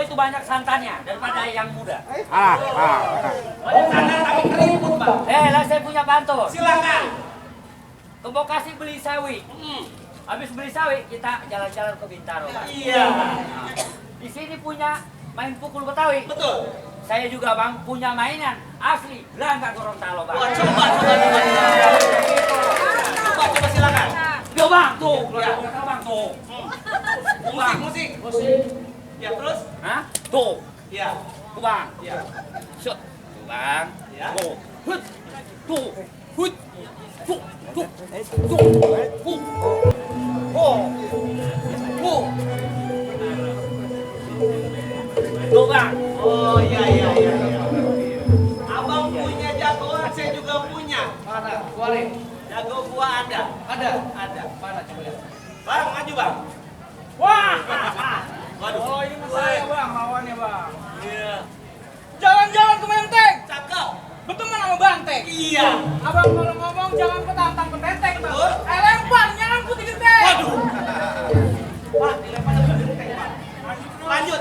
itu banyak santannya daripada yang muda. Banyak santan tapi keriput, Bang. Lah saya punya pantun. Silakan. Ke Bekasi beli sawi. Habis beli sawi kita jalan-jalan ke Bintaro. Bang. Iya. Di sini punya main pukul Betawi. Betul. Saya juga Bang punya mainan asli Langga Gorontalo Bang. Wah, coba silakan. Yo Bang, tuh. Ya. Bang tuh. Musik. Ya, terus? Hah? Tuh. Ya. Tuh Bang. Ya. Shot. Tuh Bang. Ya. Tuh. Hut. Tuh. Hut. Tuh. Tuh. Tuh. Tuh Bang. Oh, iya. Abang punya jagoan, saya juga punya. Mana? Keluarin. Jago gua ada. Ada. Mana coba lihat. Bang, maju, Bang. Wah. Waduh. Oh, ini mas saya, Bang. Lawannya, Bang. Iya. Jalan-jalan ke Menteng. Cakep. Berteman sama Banteng. Iya. Abang kalau ngomong jangan petantang petenteng, Bang. Betul. Lempar, jangan putih genteng. Waduh. Pak, dilempar ke genteng, Pak. Lanjut.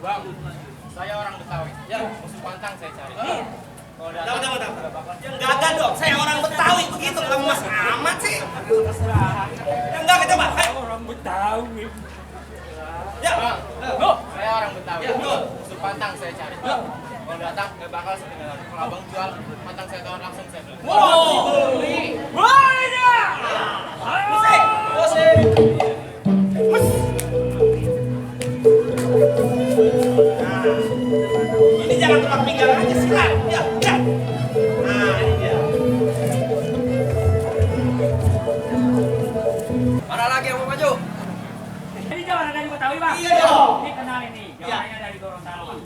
Bang, saya orang Betawi. Ya, musuh pantang saya cari. Udah. Yang gagah dong, saya orang Betawi begitu, lemas amat sih. Yang gagah coba. Orang Betawi. Ya. Bang, saya orang Betawi. Ya, betul. Musuh pantang saya cari. Kalau datang, gak bakal sekedar. Kalau abang jual, pantang saya tawar langsung saya beli. Wow. Banyak! Musik. Ini jangan tolak pinggang aja, silat. Ya. Nah, ini dia. Mana lagi yang mau maju? Ini jawaban dari Betawi Bang. Iya dong. Ini kenal ini. Jawabannya dari Gorontalo Bang.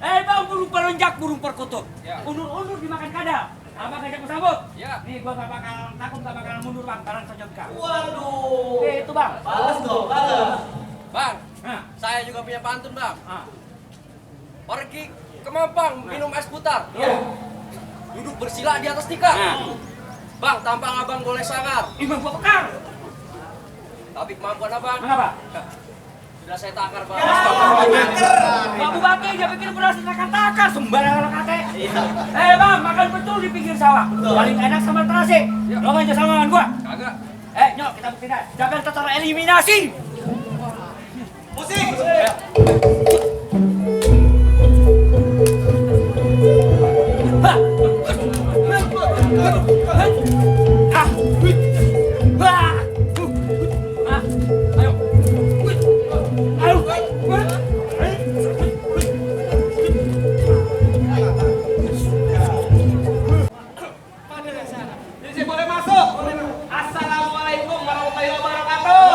Bang, burung pelunjak, burung perkutut. Undur-undur dimakan kadal. Abang ngajak bersambut. Nih gua gak bakal takut, gak bakal mundur Bang. Barang saja kau. Waduh. Itu Bang. Balas dong, balas. Bang, Nah. saya juga punya pantun, Bang. Ah. Pergi ke Mampang, minum es putar. Iya. Duduk bersila di atas tikar. Nah. Bang, tampang abang boleh sangar. Imam gua pekar. Tapi kemampuan abang Mengapa? sudah saya takar, Bang. Pak Bupati dia pikir berhasil takar sembarangan kate. Bang, makan betul di pinggir sawah. Paling enak sama terasi. Lo aja sama dengan gua. Kagak. Nyok kita buktikan. Jangan tereliminasi. Musik. Jadi boleh masuk. Assalamualaikum warahmatullahi wabarakatuh.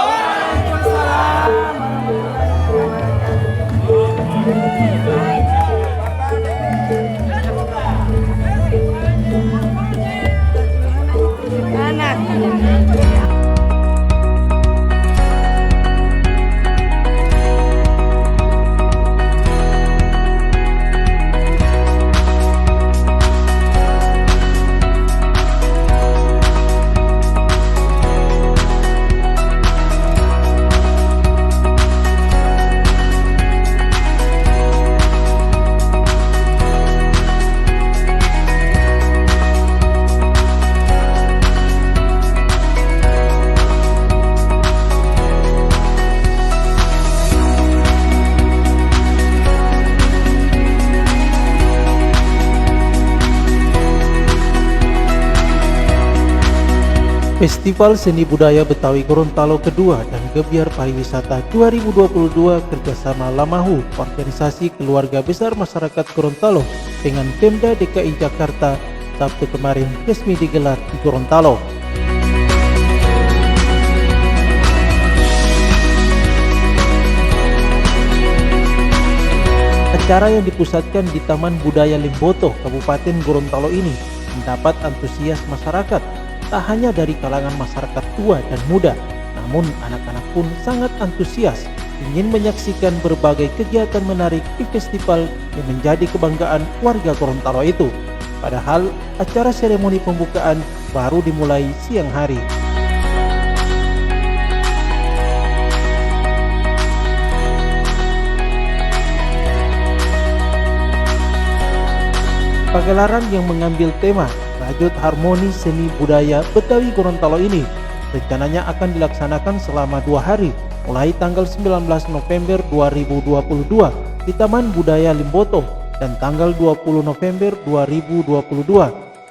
Festival Seni Budaya Betawi Gorontalo kedua dan Gebiar Pariwisata 2022 kerjasama Lamahu, Organisasi Keluarga Besar Masyarakat Gorontalo dengan Pemda DKI Jakarta Sabtu kemarin resmi digelar di Gorontalo. Acara yang dipusatkan di Taman Budaya Limboto, Kabupaten Gorontalo ini mendapat antusias masyarakat, tak hanya dari kalangan masyarakat tua dan muda, namun anak-anak pun sangat antusias ingin menyaksikan berbagai kegiatan menarik di festival yang menjadi kebanggaan warga Gorontalo itu. Padahal acara seremoni pembukaan baru dimulai siang hari. Pagelaran yang mengambil tema Rajut Harmoni Seni Budaya Betawi Gorontalo ini rencananya akan dilaksanakan selama 2 hari, mulai tanggal 19 November 2022 di Taman Budaya Limboto dan tanggal 20 November 2022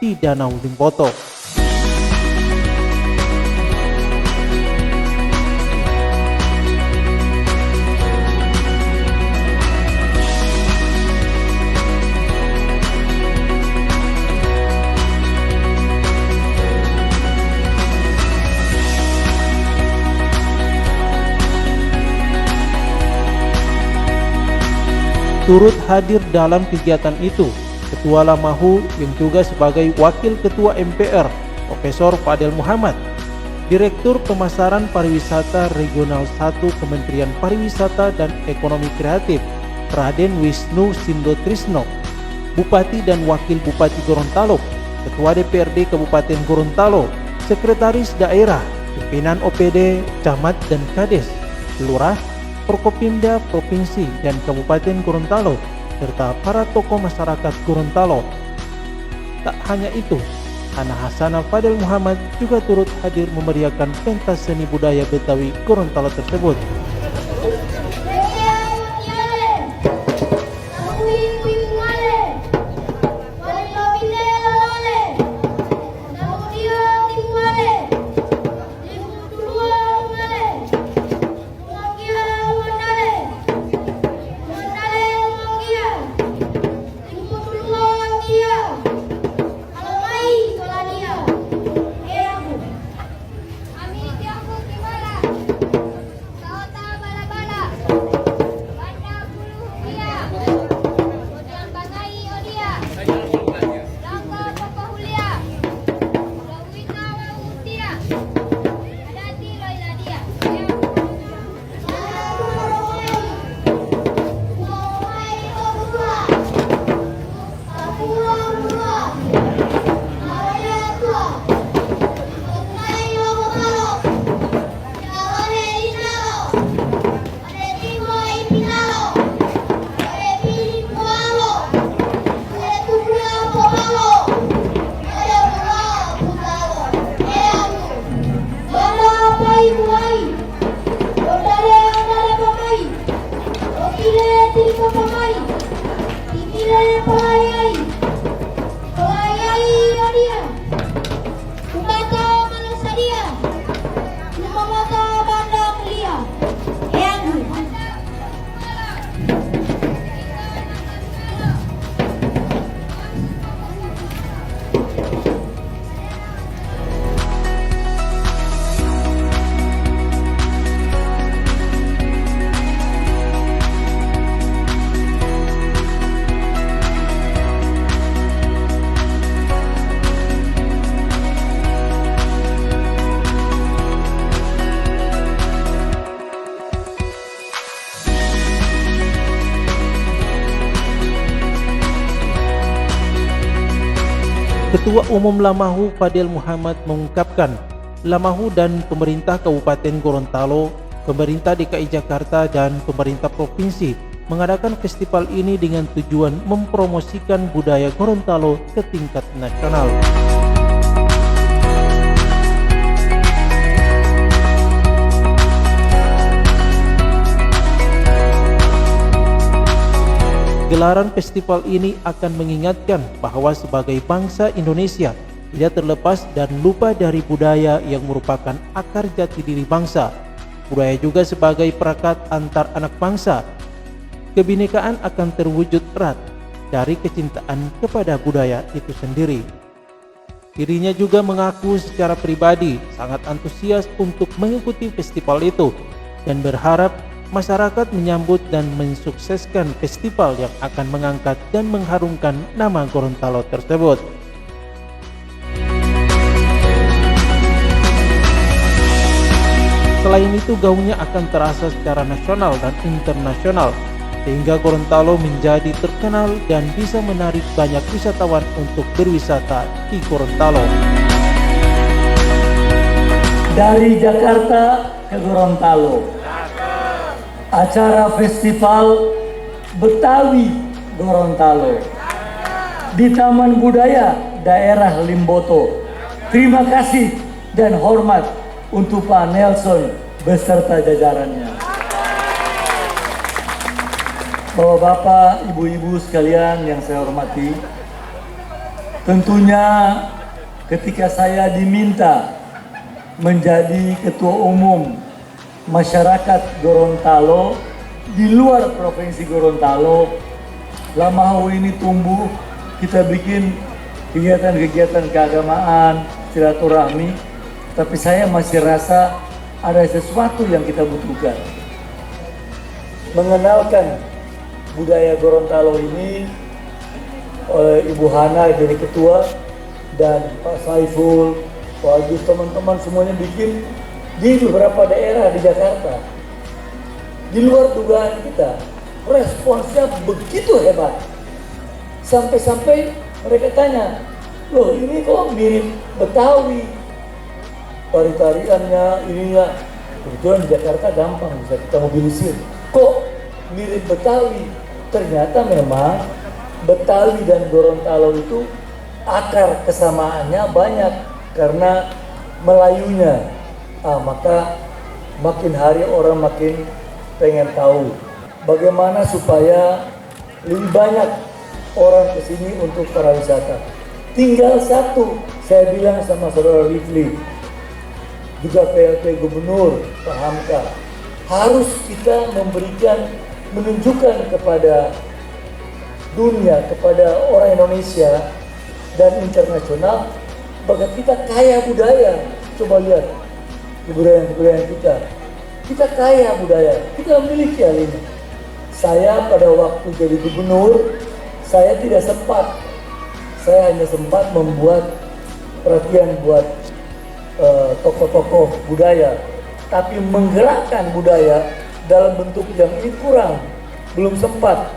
di Danau Limboto. Turut hadir dalam kegiatan itu Ketua Lamahu yang juga sebagai Wakil Ketua MPR Profesor Fadel Muhammad, Direktur Pemasaran Pariwisata Regional 1 Kementerian Pariwisata dan Ekonomi Kreatif Raden Wisnu Sindo Trisno, Bupati dan Wakil Bupati Gorontalo, Ketua DPRD Kabupaten Gorontalo, Sekretaris Daerah, Pimpinan OPD, Camat dan Kades, Lurah, Forkopimda Provinsi dan Kabupaten Gorontalo, serta para tokoh masyarakat Gorontalo. Tak hanya itu, Ana Hasanah Fadel Muhammad juga turut hadir memeriahkan pentas seni budaya Betawi Gorontalo tersebut. Ketua Umum Lamahu Fadel Muhammad mengungkapkan, Lamahu dan pemerintah Kabupaten Gorontalo, pemerintah DKI Jakarta dan pemerintah provinsi mengadakan festival ini dengan tujuan mempromosikan budaya Gorontalo ke tingkat nasional. Gelaran festival ini akan mengingatkan bahwa sebagai bangsa Indonesia tidak terlepas dan lupa dari budaya yang merupakan akar jati diri bangsa. Budaya juga sebagai perekat antar anak bangsa. Kebinekaan akan terwujud erat dari kecintaan kepada budaya itu sendiri. Dirinya juga mengaku secara pribadi sangat antusias untuk mengikuti festival itu dan berharap masyarakat menyambut dan mensukseskan festival yang akan mengangkat dan mengharumkan nama Gorontalo tersebut. Selain itu, gaungnya akan terasa secara nasional dan internasional, sehingga Gorontalo menjadi terkenal dan bisa menarik banyak wisatawan untuk berwisata di Gorontalo. Dari Jakarta ke Gorontalo, acara festival Betawi Gorontalo di Taman Budaya Daerah Limboto. Terima kasih dan hormat untuk Pak Nelson beserta jajarannya. Bapak-bapak, ibu-ibu sekalian yang saya hormati, tentunya ketika saya diminta menjadi Ketua Umum Masyarakat Gorontalo di luar Provinsi Gorontalo, Lamahau ini tumbuh, kita bikin kegiatan-kegiatan keagamaan, silaturahmi, tapi saya masih rasa ada sesuatu yang kita butuhkan. Mengenalkan budaya Gorontalo ini oleh Ibu Hana jadi ketua dan Pak Saiful, Pak Agus, teman-teman semuanya bikin di beberapa daerah di Jakarta. Di luar dugaan kita, responsnya begitu hebat. Sampai-sampai mereka tanya, loh ini kok mirip Betawi, tari-tariannya, ininya. Kebetulan di Jakarta gampang bisa kita mobilisir. Kok mirip Betawi? Ternyata memang Betawi dan Gorontalo itu akar kesamaannya banyak karena Melayunya. Maka makin hari orang makin pengen tahu bagaimana supaya lebih banyak orang kesini untuk para wisata. Tinggal satu, saya bilang sama saudara Rifli, juga PLT Gubernur Pak Hamka, harus kita menunjukkan kepada dunia, kepada orang Indonesia dan internasional bahwa kita kaya budaya. Coba lihat kebudayaan kita. Kita kaya budaya, kita memiliki hal ini. Saya pada waktu jadi gubernur, saya tidak sempat. Saya hanya sempat membuat perhatian buat tokoh-tokoh budaya. Tapi menggerakkan budaya dalam bentuk yang ini kurang, belum sempat.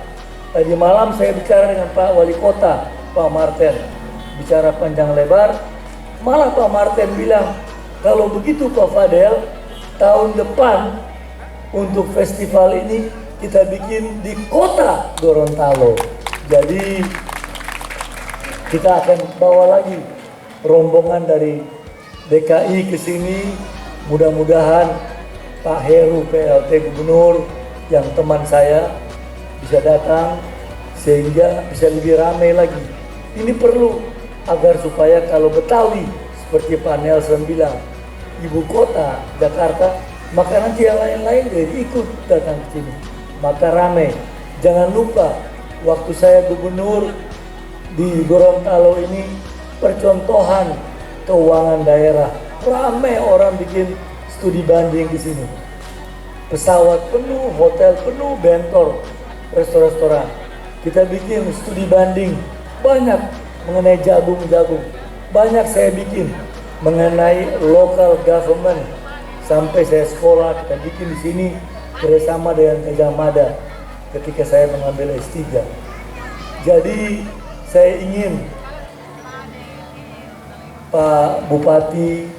Tadi malam saya bicara dengan Pak Wali Kota, Pak Martin, bicara panjang lebar. Malah Pak Martin bilang, kalau begitu Pak Fadel, tahun depan untuk festival ini kita bikin di kota Gorontalo. Jadi kita akan bawa lagi rombongan dari DKI ke sini. Mudah-mudahan Pak Heru PLT Gubernur yang teman saya bisa datang sehingga bisa lebih ramai lagi. Ini perlu agar supaya kalau Betawi seperti Pak Nelson bilang ibu kota Jakarta, maka nanti yang lain-lain jadi ikut datang ke sini. Maka ramai. Jangan lupa waktu saya gubernur di Gorontalo ini percontohan keuangan daerah. Ramai orang bikin studi banding di sini. Pesawat penuh, hotel penuh, bentor, restoran-restoran. Kita bikin studi banding banyak mengenai jagung-jagung. Banyak saya bikin mengenai local government. Sampai saya sekolah, kita bikin di sini bersama dengan Gajah Mada ketika saya mengambil S3. Jadi saya ingin Pak Bupati,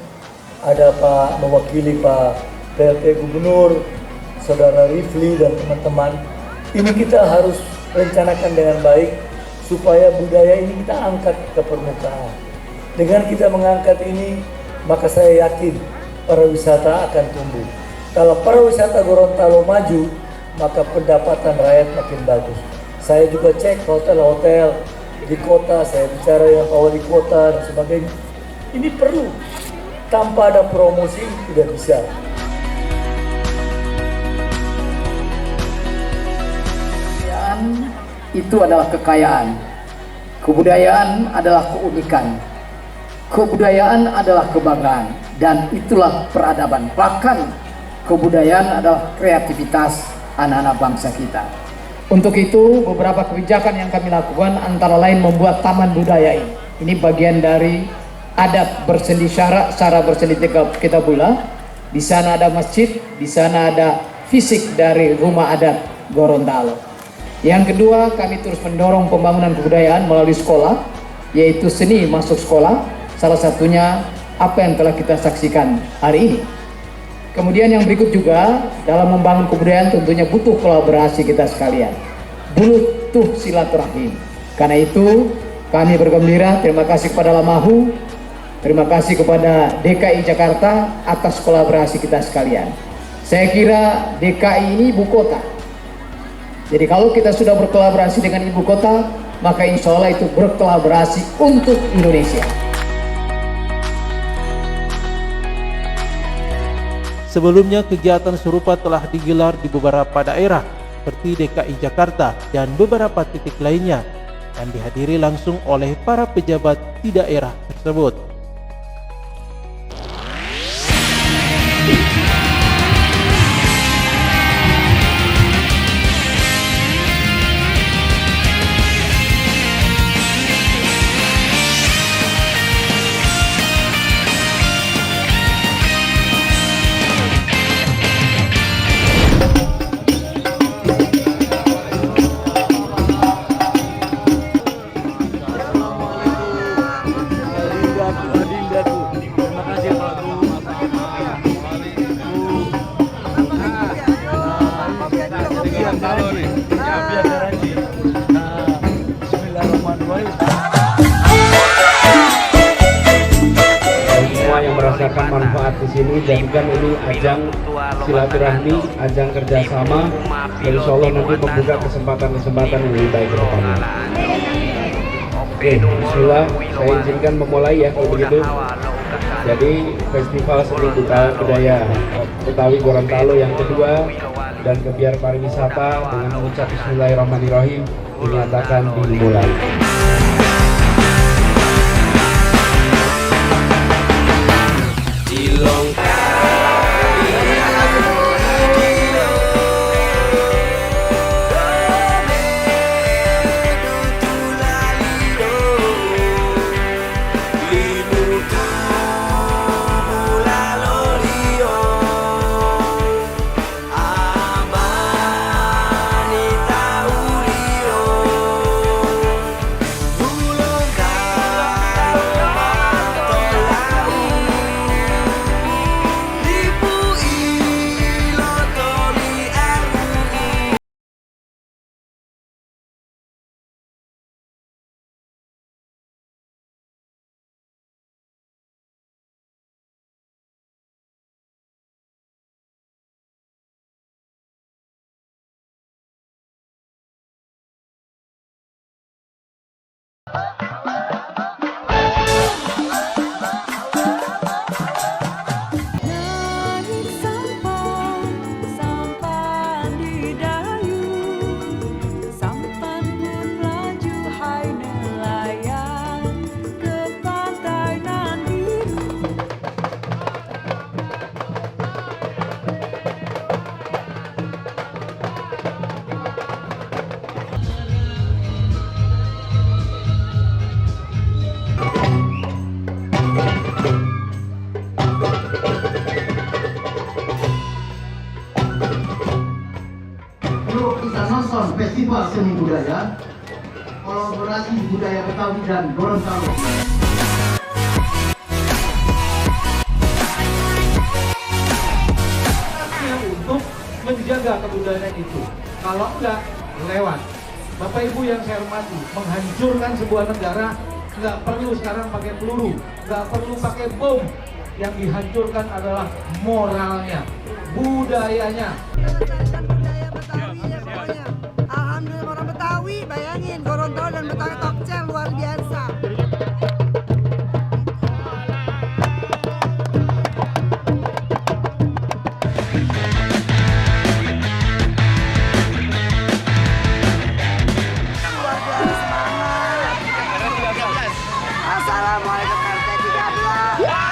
ada Pak mewakili Pak PLT Gubernur, Saudara Rifli dan teman-teman, ini kita harus rencanakan dengan baik supaya budaya ini kita angkat ke permukaan. Dengan kita mengangkat ini, maka saya yakin pariwisata akan tumbuh. Kalau pariwisata Gorontalo maju, maka pendapatan rakyat makin bagus. Saya juga cek hotel-hotel di kota, saya bicara dengan Pak Wali Kota dan sebagainya. Ini perlu. Tanpa ada promosi tidak bisa. Kebudayaan itu adalah kekayaan. Kebudayaan adalah keunikan. Kebudayaan adalah kebanggaan. Dan itulah peradaban. Bahkan kebudayaan adalah kreativitas anak-anak bangsa kita. Untuk itu beberapa kebijakan yang kami lakukan antara lain membuat taman budaya ini. Ini bagian dari adat bersendi cara bersendi kita pula. Di sana ada masjid, di sana ada fisik dari rumah adat Gorontalo. Yang kedua, kami terus mendorong pembangunan kebudayaan melalui sekolah, yaitu seni masuk sekolah. Salah satunya apa yang telah kita saksikan hari ini. Kemudian yang berikut juga, dalam membangun kebudayaan tentunya butuh kolaborasi kita sekalian. Butuh silaturahim. Karena itu Kami bergembira, terima kasih kepada Lamahu, terima kasih kepada DKI Jakarta atas kolaborasi kita sekalian. Saya kira DKI ini ibu kota. Jadi kalau kita sudah berkolaborasi dengan ibu kota, maka insya Allah itu berkolaborasi untuk Indonesia. Sebelumnya kegiatan serupa telah digelar di beberapa daerah seperti DKI Jakarta dan beberapa titik lainnya yang dihadiri langsung oleh para pejabat di daerah tersebut. Semua yang merasakan manfaat di sini, jadikan ini ajang silaturahmi, ajang kerjasama, dan insya Allah nanti membuka kesempatan-kesempatan yang lebih baik ke depannya. Oke, bismillah, saya izinkan memulai ya kalau begitu. Jadi Festival Seni Budaya Betawi Gorontalo yang kedua dan Gebiar Pariwisata dengan mengucap Bismillahirrahmanirrahim dinyatakan dimulai. Festival Seni Budaya, kolaborasi budaya Betawi dan Gorontalo. Untuk menjaga kebudayaan itu, kalau enggak lewat. Bapak Ibu yang saya hormati, menghancurkan sebuah negara nggak perlu sekarang pakai peluru, nggak perlu pakai bom. Yang dihancurkan adalah moralnya, budayanya. Alhamdulillah orang Betawi, bayangin Gorontalo dan Betawi Tokcel luar biasa. Assalamualaikum RT 13.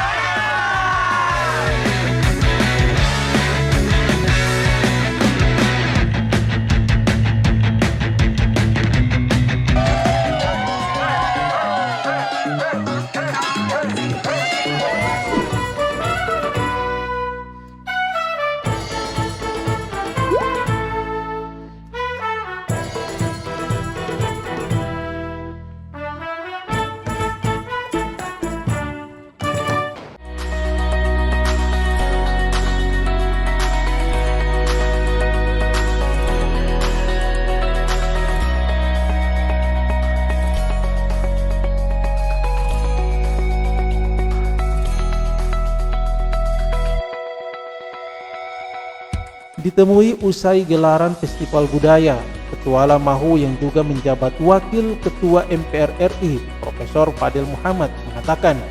Ditemui usai gelaran festival budaya, Ketua Lamahu yang juga menjabat Wakil Ketua MPR RI, Profesor Fadil Muhammad mengatakan,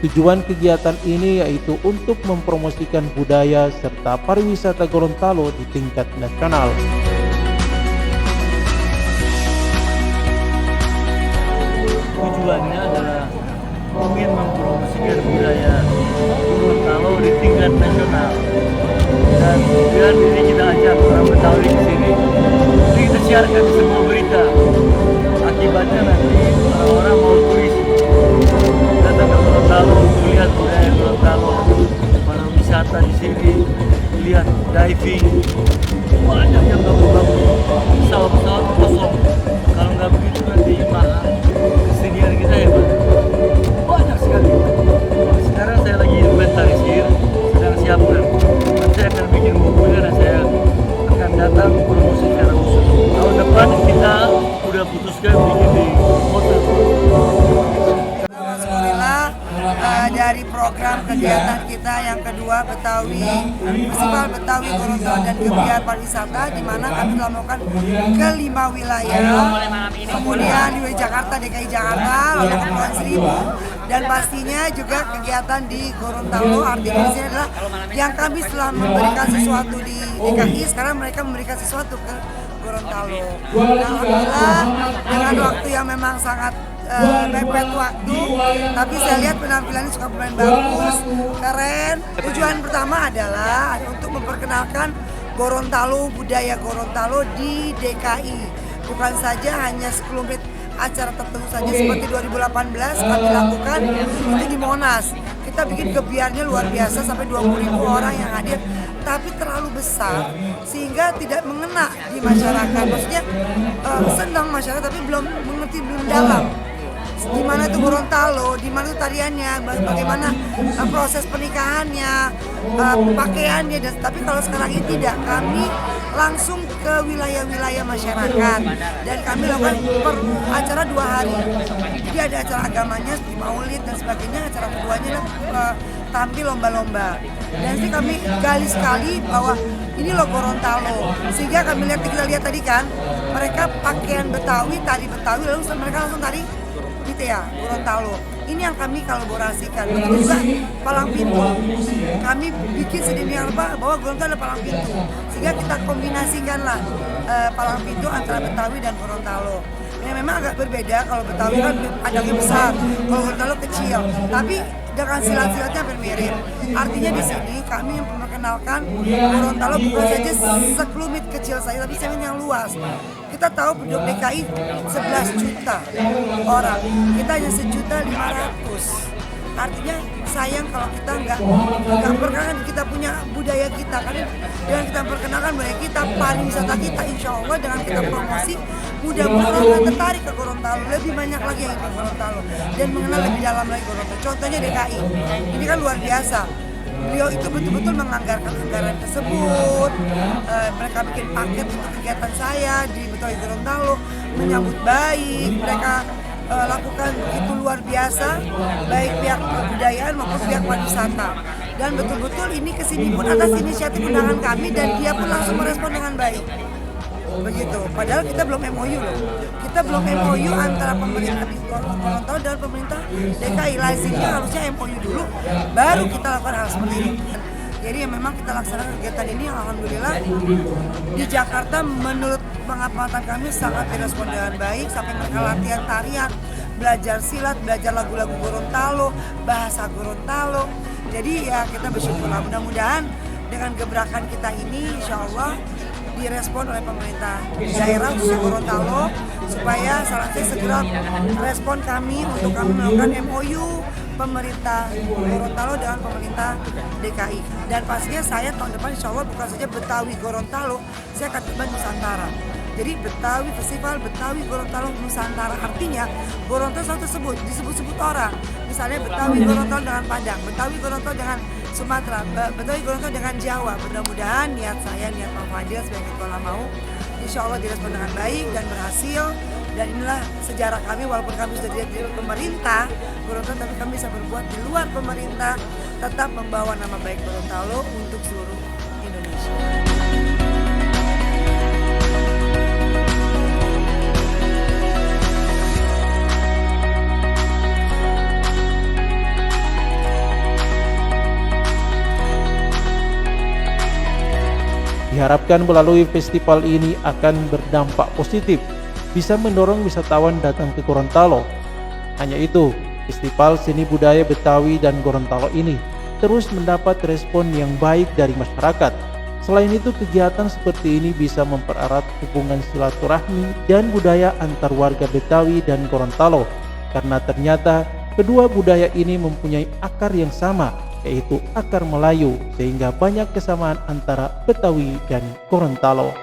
tujuan kegiatan ini yaitu untuk mempromosikan budaya serta pariwisata Gorontalo di tingkat nasional. Tujuannya adalah ingin mempromosikan budaya Gorontalo di tingkat nasional. Dan kemudian ini kita ajak orang Betawi ke sini. Jadi kita siarkan di semua berita. Akibatnya nanti orang-orang mau turis datang ke Gorontalo untuk lihat budaya Gorontalo, para wisata di sini, lihat diving, banyak yang bagus-bagus. Pesawat-pesawat kosong. Kalau nggak begitu nanti mahal. Kesenian kita ya Pak, banyak sekali. Sekarang saya lagi inventarisir, sedang siapkan. Saya akan bikin bukunya dan saya akan datang promosi secara khusus. Tahun depan kita udah putuskan bikin di hotel. Alhamdulillah dari program kegiatan kita yang kedua Betawi, Festival Betawi Gorontalo dan Kegiatan Pariwisata, di mana kami telah melakukan ke 5 wilayah, kemudian di Jakarta, DKI Jakarta, lalu Kepulauan Seribu, dan pastinya juga kegiatan di Gorontalo. Artinya di sini adalah yang kami setelah memberikan sesuatu di DKI, sekarang mereka memberikan sesuatu ke Gorontalo. Alhamdulillah dengan waktu yang memang sangat mepet waktu, tapi saya lihat penampilannya suka bermain bagus, keren. Tujuan pertama adalah untuk memperkenalkan Gorontalo, budaya Gorontalo di DKI, bukan saja hanya sekelumit acara tertentu saja seperti 2018 kami lakukan itu di Monas. Kita bikin gebiarnya luar biasa sampai 20.000 orang yang hadir, tapi terlalu besar sehingga tidak mengena di masyarakat. Maksudnya senang masyarakat tapi belum mengerti, belum dalam di mana itu Gorontalo, di mana itu tariannya, bagaimana proses pernikahannya, pakaiannya. Dan tapi kalau sekarang ini tidak, kami langsung ke wilayah-wilayah masyarakat dan kami lakukan acara 2 hari. Jadi ada acara agamanya seperti Maulid dan sebagainya. Acara keduanya tampil lomba-lomba. Dan sih kami gali sekali bahwa ini loh Gorontalo. Sehingga kami kita lihat tadi kan, mereka pakaian Betawi, tari Betawi, lalu mereka langsung tari gitu ya, Gorontalo. Ini yang kami kolaborasikan. Begitu juga palang pintu. Kami bikin sedemikian rupa bahwa Gorontalo ada palang pintu. Sehingga kita kombinasikanlah palang pintu antara Betawi dan Gorontalo. Ya memang agak berbeda, kalau Betawi kan adanya besar, kalau Gorontalo kecil. Tapi dengan silat-silatnya hampir mirip. Artinya di sini kami memperkenalkan Gorontalo bukan saja sekelumit kecil saja, tapi segmen yang luas. Kita tahu penduduk DKI 11 juta orang, kita hanya 1.500.000. Artinya sayang kalau kita nggak perkenalkan kita punya budaya kita, karena dengan kita perkenalkan budaya kita, pariwisata kita, insya Allah dengan kita promosi, mudah-mudahan orang tertarik ke Gorontalo, lebih banyak lagi yang ke Gorontalo dan mengenal lebih dalam lagi Gorontalo. Contohnya DKI, ini kan luar biasa. Beliau itu betul-betul menganggarkan anggaran tersebut. Mereka bikin paket untuk kegiatan saya di Betawi Gorontalo, menyambut baik. Mereka lakukan begitu luar biasa, baik pihak kebudayaan maupun pihak pariwisata. Dan betul-betul ini kesini pun atas inisiatif undangan kami dan dia pun langsung merespon dengan baik. Begitu. Padahal kita belum MOU loh. Kita belum MOU antara pemerintah Gorontalo dan pemerintah DKI. Lazimnya harusnya MOU dulu, baru kita lakukan hal seperti ini. Jadi memang kita laksanakan kegiatan ini, alhamdulillah di Jakarta menurut pengamatan kami sangat direspon dengan baik, sampai mereka latihan tarian, belajar silat, belajar lagu-lagu Gorontalo, bahasa Gorontalo. Jadi ya kita bersyukur, mudah-mudahan dengan gebrakan kita ini insya Allah direspon oleh pemerintah daerah khususnya Gorontalo, supaya salah satu segera respon kami untuk kami melakukan MOU pemerintah Gorontalo dengan pemerintah DKI. Dan pastinya saya tahun depan insya Allah bukan saja Betawi Gorontalo, saya akan tiba Nusantara. Jadi Betawi Festival Betawi Gorontalo Nusantara, artinya Gorontalo selalu disebut orang. Misalnya Betawi Gorontalo dengan Padang, Betawi Gorontalo dengan Sumatera, Betawi Gorontalo dengan Jawa. Mudah-mudahan niat saya, niat Pak Fadil sebagai Ketua Lamahu, insya Allah direspon dengan baik dan berhasil. Dan inilah sejarah kami, walaupun kami sudah di pemerintah Gorontalo, tapi kami bisa berbuat di luar pemerintah, tetap membawa nama baik Gorontalo untuk seluruh Indonesia. Diharapkan melalui festival ini akan berdampak positif, bisa mendorong wisatawan datang ke Gorontalo. Hanya itu, Festival Seni Budaya Betawi dan Gorontalo ini terus mendapat respon yang baik dari masyarakat. Selain itu, kegiatan seperti ini bisa mempererat hubungan silaturahmi dan budaya antar warga Betawi dan Gorontalo, karena ternyata kedua budaya ini mempunyai akar yang sama, yaitu akar Melayu, sehingga banyak kesamaan antara Betawi dan Gorontalo.